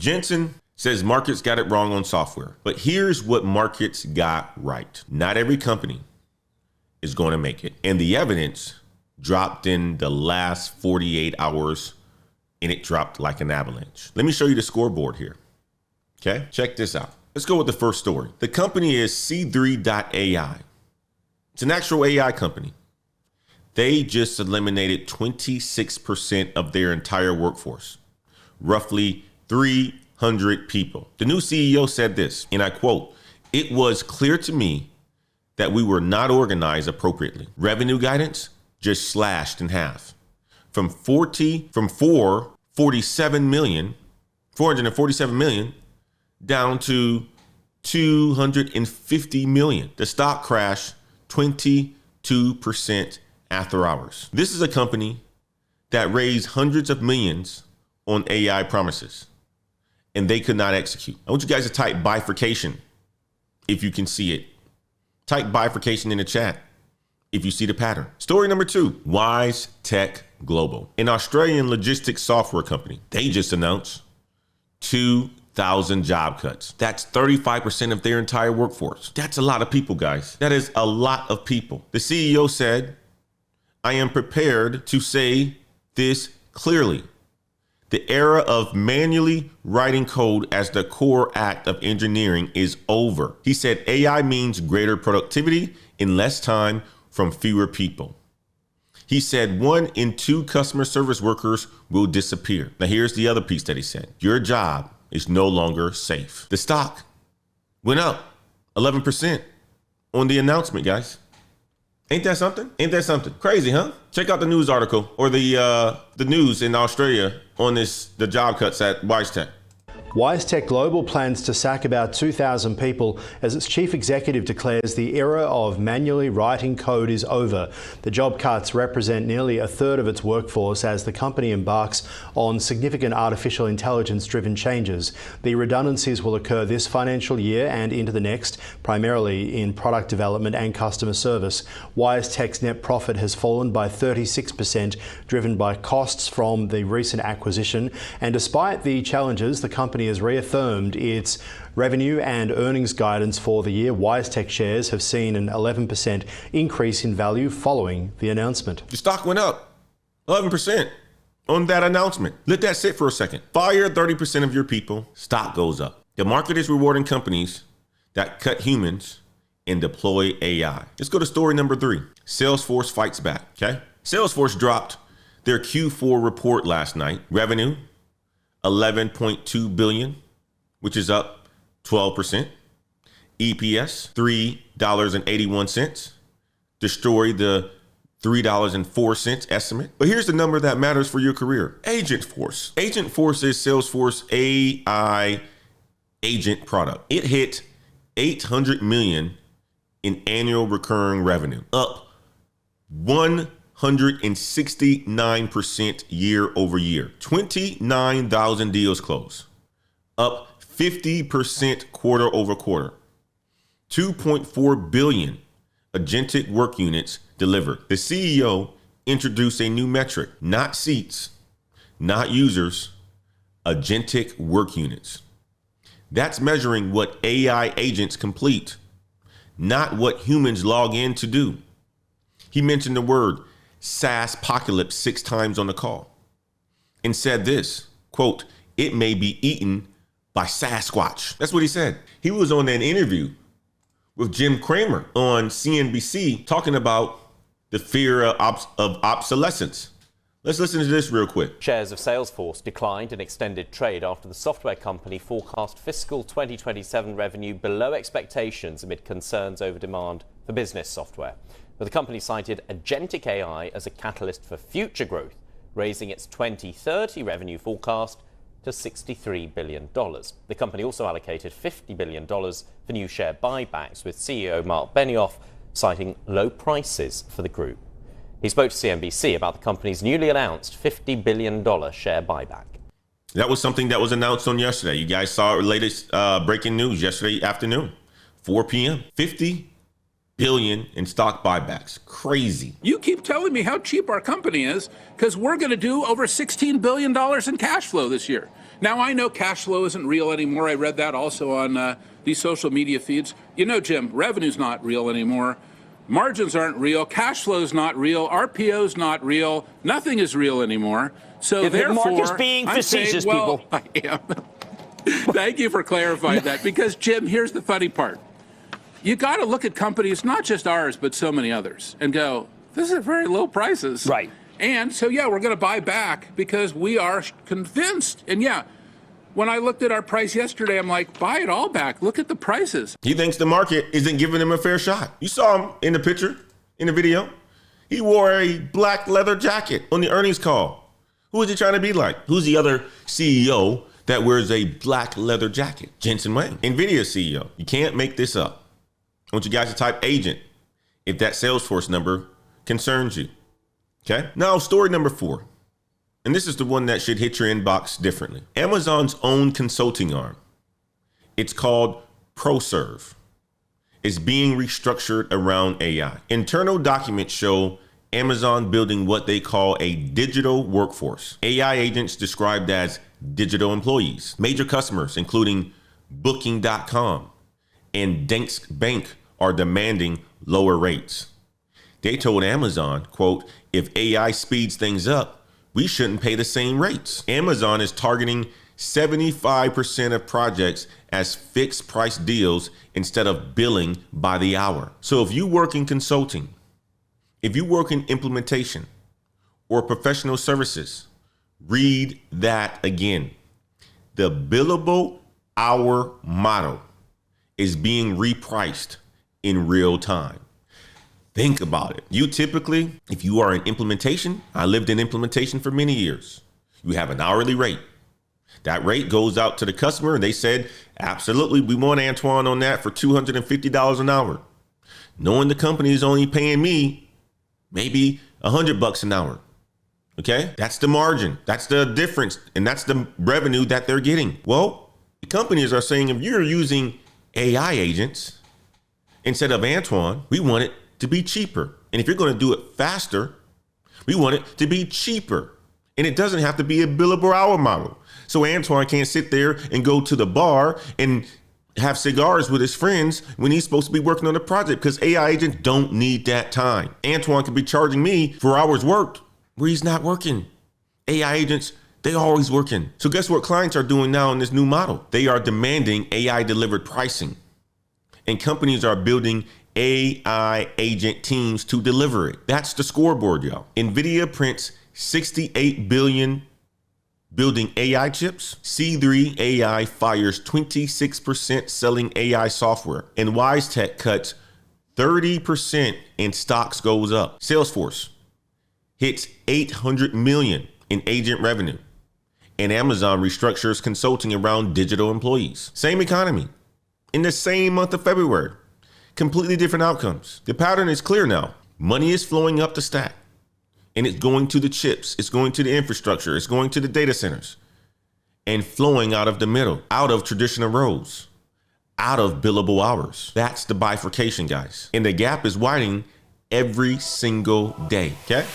Jensen says markets got it wrong on software. But here's what markets got right. Not every company is going to make it. And the evidence dropped in the last 48 hours, and it dropped like an avalanche. Let me show you the scoreboard here. Okay, check this out. Let's go with the first story. The company is C3.ai. It's an actual AI company. They just eliminated 26% of their entire workforce, roughly 300 people. The new CEO said this, and I quote, "It was clear to me that we were not organized appropriately. Revenue guidance just slashed in half from 447 million down to 250 million. The stock crashed 22% after hours. This is a company that raised hundreds of millions on AI promises, and they could not execute. I want you guys to type bifurcation if you can see it. Type bifurcation in the chat if you see the pattern. Story number 2, WiseTech Global, an Australian logistics software company. They just announced 2,000 job cuts. That's 35% of their entire workforce. That's a lot of people, guys. That is a lot of people. The CEO said, "I am prepared to say this clearly. The era of manually writing code as the core act of engineering is over." He said AI means greater productivity in less time from fewer people. He said 1 in 2 customer service workers will disappear. Now here's the other piece that he said. Your job is no longer safe. The stock went up 11% on the announcement, guys. Ain't that something? Ain't that something? Crazy, huh? Check out the news article or the news in Australia on the job cuts at WiseTech. WiseTech Global plans to sack about 2,000 people as its chief executive declares the era of manually writing code is over. The job cuts represent nearly a third of its workforce as the company embarks on significant artificial intelligence-driven changes. The redundancies will occur this financial year and into the next, primarily in product development and customer service. WiseTech's net profit has fallen by 36%, driven by costs from the recent acquisition. And despite the challenges, the company has reaffirmed its revenue and earnings guidance for the year. WiseTech shares have seen an 11% increase in value following the announcement. The stock went up 11% on that announcement. Let that sit for a second. Fire 30% of your people, stock goes up. The market is rewarding companies that cut humans and deploy AI. Let's go to story number 3. Salesforce fights back, okay? Salesforce dropped their Q4 report last night. Revenue, $11.2 billion, which is up 12%. EPS, $3.81. Destroy the $3.04 estimate. But here's the number that matters for your career. Agentforce. Agentforce is Salesforce AI agent product. It hit $800 million in annual recurring revenue, up 169% year over year. 29,000 deals closed, up 50% quarter over quarter. 2.4 billion agentic work units delivered. The CEO introduced a new metric, not seats, not users, agentic work units. That's measuring what AI agents complete, not what humans log in to do. He mentioned the word SaaS-pocalypse 6 times on the call and said this, quote, "It may be eaten by Sasquatch." That's what he said. He was on an interview with Jim Cramer on CNBC talking about the fear of obsolescence. Let's listen to this real quick. Shares of Salesforce declined in extended trade after the software company forecast fiscal 2027 revenue below expectations amid concerns over demand for business software. But the company cited agentic AI as a catalyst for future growth, raising its 2030 revenue forecast to $63 billion. The company also allocated $50 billion for new share buybacks, with CEO Mark Benioff citing low prices for the group. He spoke to CNBC about the company's newly announced $50 billion share buyback. That was something that was announced on yesterday. You guys saw our latest breaking news yesterday afternoon, 4 p.m. 50 billion in stock buybacks. Crazy. You keep telling me how cheap our company is because we're going to do over $16 billion in cash flow this year. Now, I know cash flow isn't real anymore. I read that also on these social media feeds. You know, Jim, revenue's not real anymore. Margins aren't real. Cash flow's not real. RPO's not real. Nothing is real anymore. So therefore, Mark is being facetious, people. I am. Thank you for clarifying that. Because, Jim, here's the funny part. You got to look at companies, not just ours, but so many others, and go, this is very low prices. Right. And so, yeah, we're going to buy back because we are convinced. And, yeah, when I looked at our price yesterday, I'm like, buy it all back. Look at the prices. He thinks the market isn't giving him a fair shot. You saw him in the picture, in the video. He wore a black leather jacket on the earnings call. Who is he trying to be like? Who's the other CEO that wears a black leather jacket? Jensen Huang, NVIDIA CEO. You can't make this up. I want you guys to type agent if that Salesforce number concerns you. Okay? Now, story number 4. And this is the one that should hit your inbox differently. Amazon's own consulting arm, it's called ProServe, is being restructured around AI. Internal documents show Amazon building what they call a digital workforce. AI agents described as digital employees. Major customers, including Booking.com and Danske Bank, are demanding lower rates. They told Amazon, quote, if AI speeds things up, we shouldn't pay the same rates. Amazon is targeting 75% of projects as fixed price deals instead of billing by the hour. So if you work in consulting, if you work in implementation or professional services, read that again. The billable hour model is being repriced in real time. Think about it. You typically, if you are in implementation, I lived in implementation for many years. You have an hourly rate. That rate goes out to the customer and they said, absolutely, we want Antoine on that for $250 an hour. Knowing the company is only paying me maybe $100 an hour. Okay, that's the margin. That's the difference. And that's the revenue that they're getting. Well, the companies are saying if you're using AI agents instead of Antoine, we want it to be cheaper. And if you're going to do it faster, we want it to be cheaper. And it doesn't have to be a billable hour model. So Antoine can't sit there and go to the bar and have cigars with his friends when he's supposed to be working on a project, because AI agents don't need that time. Antoine could be charging me for hours worked where he's not working. AI agents, they always working. So guess what clients are doing now in this new model? They are demanding AI delivered pricing. And companies are building AI agent teams to deliver it. That's the scoreboard, y'all. NVIDIA prints 68 billion building AI chips. C3 AI fires 26% selling AI software. And WiseTech cuts 30% and stocks goes up. Salesforce hits 800 million in agent revenue. And Amazon restructures consulting around digital employees. Same economy. In the same month of February. Completely different outcomes. The pattern is clear now. Money is flowing up the stack. And it's going to the chips. It's going to the infrastructure. It's going to the data centers. And flowing out of the middle, out of traditional roles, out of billable hours. That's the bifurcation, guys. And the gap is widening every single day, okay?